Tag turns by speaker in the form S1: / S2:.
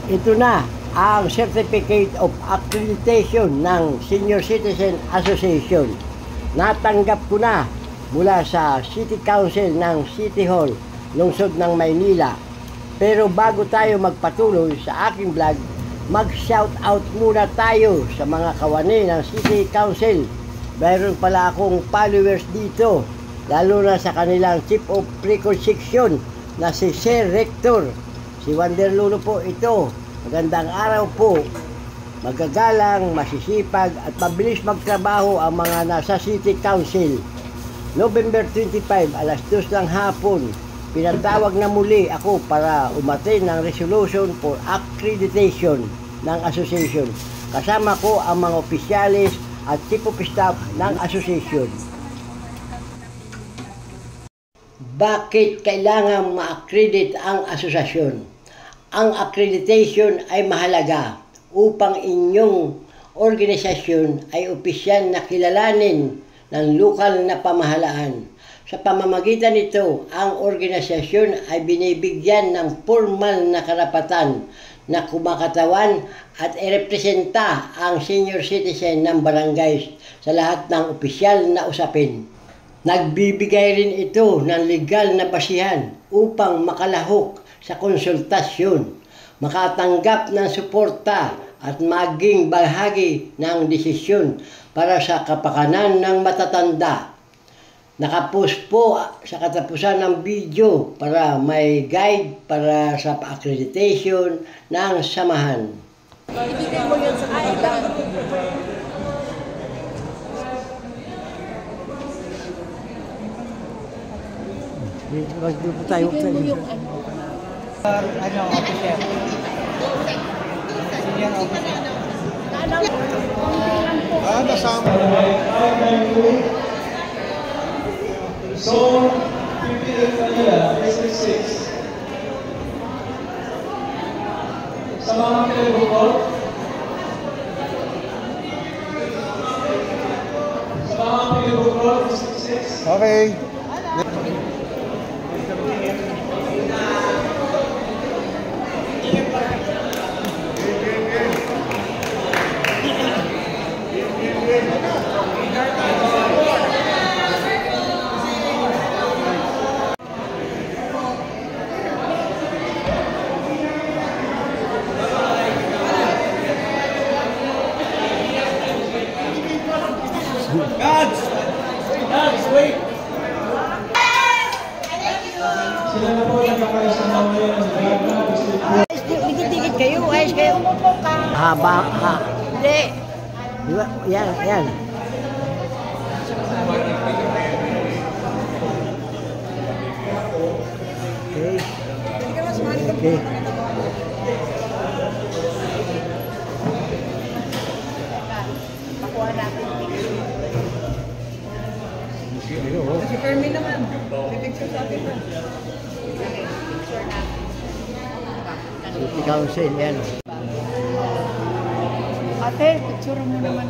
S1: Ito na ang Certificate of Accreditation ng Senior Citizen Association. Natanggap ko na mula sa City Council ng City Hall, lungsod ng Maynila. Pero bago tayo magpatuloy sa aking vlog, mag-shout out muna tayo sa mga kawani ng City Council. Mayroon pala akong followers dito, lalo na sa kanilang Chief of Preconsection na si Sir Rector. Si Wonder Lulu po ito. Magandang araw po. Magagalang, masisipag at mabilis magtrabaho ang mga nasa City Council. November 25, alas 2 ng hapon, pinatawag na muli ako para umatin ng resolution for accreditation ng association. Kasama ko ang mga opisyalis at chief of staff ng association. Bakit kailangan ma-accredit ang asosasyon? Ang accreditation ay mahalaga upang inyong organisasyon ay opisyal na kilalanin ng lokal na pamahalaan. Sa pamamagitan nito, ang organisasyon ay binibigyan ng formal na karapatan na kumakatawan at irepresenta ang senior citizen ng barangays sa lahat ng opisyal na usapin. Nagbibigay rin ito ng legal na basihan upang makalahok sa konsultasyon, makatanggap ng suporta at maging bahagi ng desisyon para sa kapakanan ng matatanda. Nakapost po sa katapusan ng video para may guide para sa accreditation ng samahan.
S2: Ibigay mo yun sa kanila.
S1: Magdupo tayo.
S2: Ibigay mo yung
S3: officer. Senior officer. Nasama.
S4: So, 58 Manila, District 6. Sa mga pinag-bukod, District 6.
S3: Okay.
S4: Guys, wait! Sila na po nagkakaisa na ngayon sa Gaga, District 4.
S1: Dikit-dikit kayo, ayos kayo. Haba, ha. Hindi. Diba? Yan, yan. Okay. Okay.
S2: Makuha natin. Si Fermi naman. Pipicture sa atin. Picture natin.
S1: City Council, yan.
S2: Ate, picture mo naman.